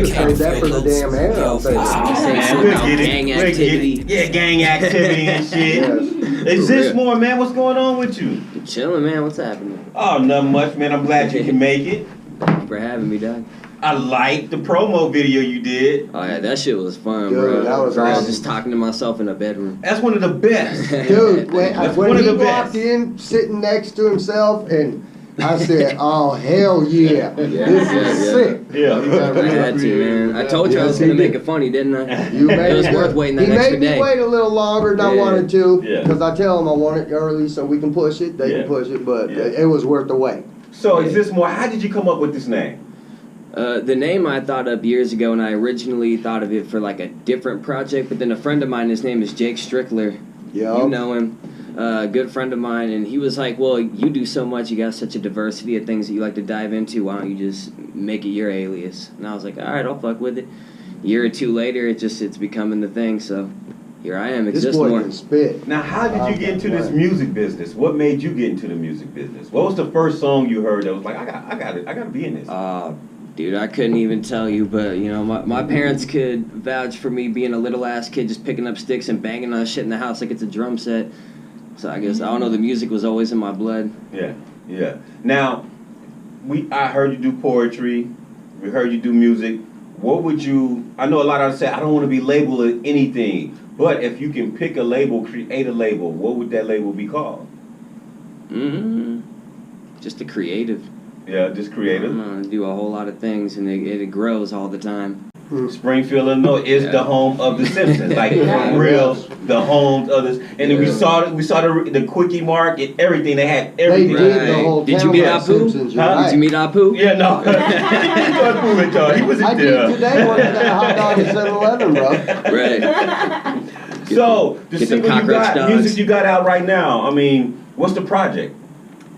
Save that for the damn air. I'm thinking. Gang activity. Yeah, gang activity and shit. Is this more, man? What's going on with you? I'm chilling, man. What's happening? Oh, nothing much, man. I'm glad you can make it. Thank you for having me, Doug. I liked the promo video you did. Oh yeah, that shit was fun, Dude, bro. that was I was awesome. just talking to myself in a bedroom. That's one of the best. Dude, when one of he the walked best. in, sitting next to himself, and I said, "Oh hell yeah, this is sick." Yeah. I had to, man. I told you I was Yes, gonna he make did. it funny, didn't I? You made It was it worth good. waiting that He extra made me day. wait a little longer than I Yeah. wanted to, Yeah. because I tell him I want it early so we can push it. They Yeah. can push it, but Yeah. it was worth the wait. So is this more? How did you come up with this name? The name I thought up years ago, and I originally thought of it for like a different project, but then a friend of mine, his name is Jake Strickler. Yeah. You know him. Good friend of mine, and he was like, well, you do so much, you got such a diversity of things that you like to dive into, why don't you just make it your alias? And I was like, all right, I'll fuck with it. A year or two later, it's becoming the thing, so here I am. This Exist boy more. can spit. Now, how did you get into this music business? What made you get into the music business? What was the first song you heard that was like, I got to be in this? Dude, I couldn't even tell you, but, you know, my parents could vouch for me being a little-ass kid just picking up sticks and banging on shit in the house like it's a drum set. So I guess, I don't know, the music was always in my blood. Yeah. Now, I heard you do poetry. We heard you do music. What would you, I know a lot of us say, I don't want to be labeled as anything, but if you can pick a label, create a label, what would that label be called? Just a creative. Yeah, just creative. I'm gonna do a whole lot of things, and it grows all the time. Springfield, Illinois is the home of the Simpsons. Like, for real, the home of this. And then we saw the quickie mark and everything. They had everything. They did the whole Did you town meet like Apu? Simpsons, you're Did right. you meet Apu? Yeah, no. He wasn't I there. did today when I got a hot dog at 7-Eleven, bro. Right. So, the Get them single you cockroach got, dogs. music you got out right now, I mean, what's the project?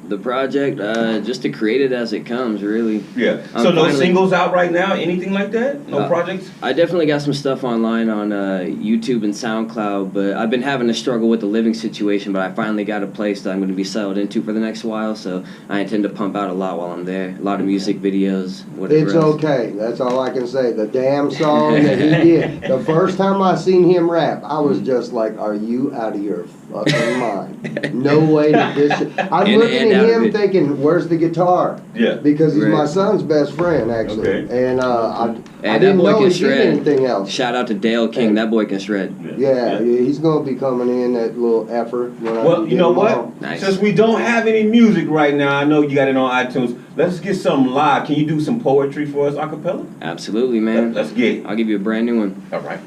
The project, just to create it as it comes, really. Yeah. I'm So no finally- singles out right now? Anything like that? No projects? I definitely got some stuff online on YouTube and SoundCloud, but I've been having to struggle with the living situation, but I finally got a place that I'm going to be settled into for the next while, so I intend to pump out a lot while I'm there. A lot of music videos, whatever It's else. okay. That's all I can say. The damn song that he did. The first time I seen him rap, I was just like, "Are you out of your fucking mind? No way that this shit." I'm In looking and at out of him it. thinking, "Where's the guitar?" Yeah. Because he's my Right. son's best friend, actually. Okay. And I That didn't boy know can he did shred. anything else. Shout out to Dale King, that boy can shred. Yeah, he's gonna be coming in that little effort. When I Well, get you know him what? on. Nice. Since we don't have any music right now, I know you got it on iTunes. Let's get something live. Can you do some poetry for us a cappella? Absolutely, man. Let's get it. I'll give you a brand new one. All right.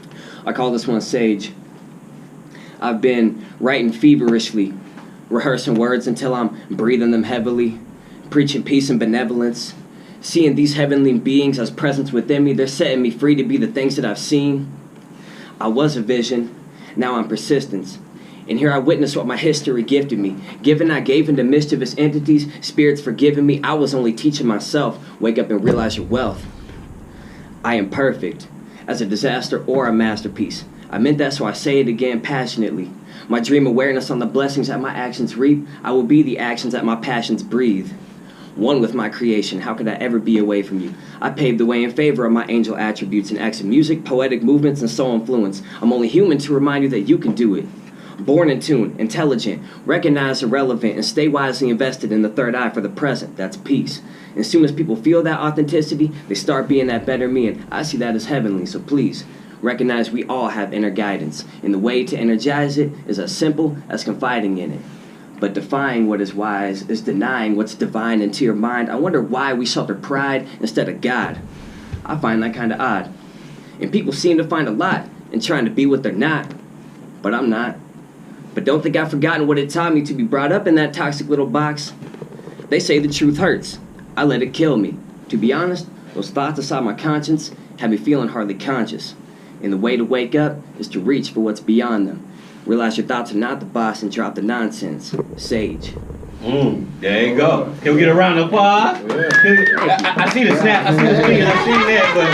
I call this one Sage. I've been writing feverishly, rehearsing words until I'm breathing them heavily, preaching peace and benevolence, seeing these heavenly beings as presence within me. They're setting me free to be the things that I've seen. I was a vision, now I'm persistence. And here I witness what my history gifted me. Given I gave into mischievous entities, spirits forgiving me, I was only teaching myself. Wake up and realize your wealth. I am perfect, as a disaster or a masterpiece. I meant that, so I say it again passionately. My dream awareness on the blessings that my actions reap. I will be the actions that my passions breathe. One with my creation, how could I ever be away from you? I paved the way in favor of my angel attributes and acts of music, poetic movements, and soul influence. I'm only human to remind you that you can do it. Born in tune, intelligent, recognized irrelevant, and stay wisely invested in the third eye for the present. That's peace. And as soon as people feel that authenticity, they start being that better me, and I see that as heavenly, so please, recognize we all have inner guidance, and the way to energize it is as simple as confiding in it. But defying what is wise is denying what's divine into your mind. I wonder why we shelter pride instead of God. I find that kind of odd. And people seem to find a lot in trying to be what they're not, but I'm not. But don't think I've forgotten what it taught me to be brought up in that toxic little box. They say the truth hurts. I let it kill me. To be honest, those thoughts inside my conscience have me feeling hardly conscious. And the way to wake up is to reach for what's beyond them. Realize your thoughts are not the boss and drop the nonsense. Sage. There you go. Can we get a round of applause? Yeah. I see the snap. I see the speaking. I seen that, but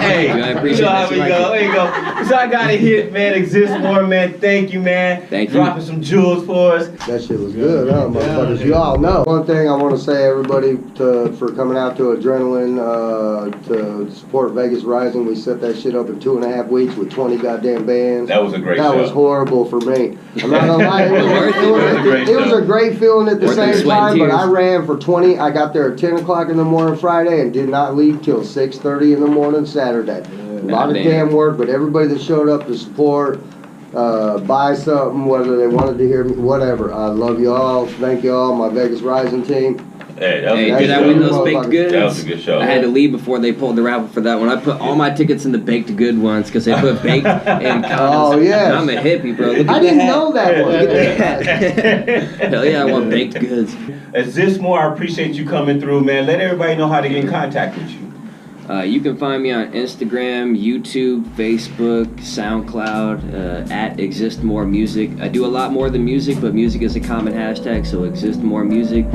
hey, I you appreciate know how that. we go. There you go. So I got a hit, man. Exist More, man. Thank you, man. Thank you. Dropping some jewels for us. That shit was good, huh, motherfuckers? You all know. One thing I want to say, everybody, for coming out to Adrenaline to support Vegas Rising. We set that shit up in 2.5 weeks with 20 goddamn bands. That was a great show. That was horrible for me. I'm not gonna lie. It was show. a great feeling at the Worth the same sweat and time, but tears. I ran for 20. I got there at 10 o'clock in the morning Friday and did not leave till 6:30 in the morning Saturday. A lot of Man. damn work, but everybody that showed up to support, buy something, whether they wanted to hear me, whatever. I love you all. Thank you all, my Vegas Rising team. Hey, that was Hey, a did good I show. win those baked goods? That was a good show. I had to leave before they pulled the raffle for that one. I put all my tickets in the baked good ones because they put baked in comments. Oh, yes. I'm a hippie, bro. Look at I the didn't hat. know that one. Hell yeah, I want baked goods. Exist More, I appreciate you coming through, man. Let everybody know how to get in contact with you. You can find me on Instagram, YouTube, Facebook, SoundCloud, at Exist More Music. I do a lot more than music, but music is a common hashtag, so Exist More Music,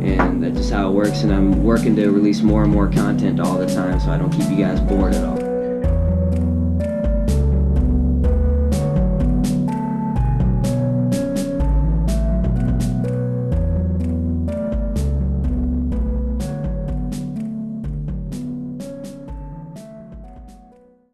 and that's just how it works. And I'm working to release more and more content all the time, so I don't keep you guys bored at all.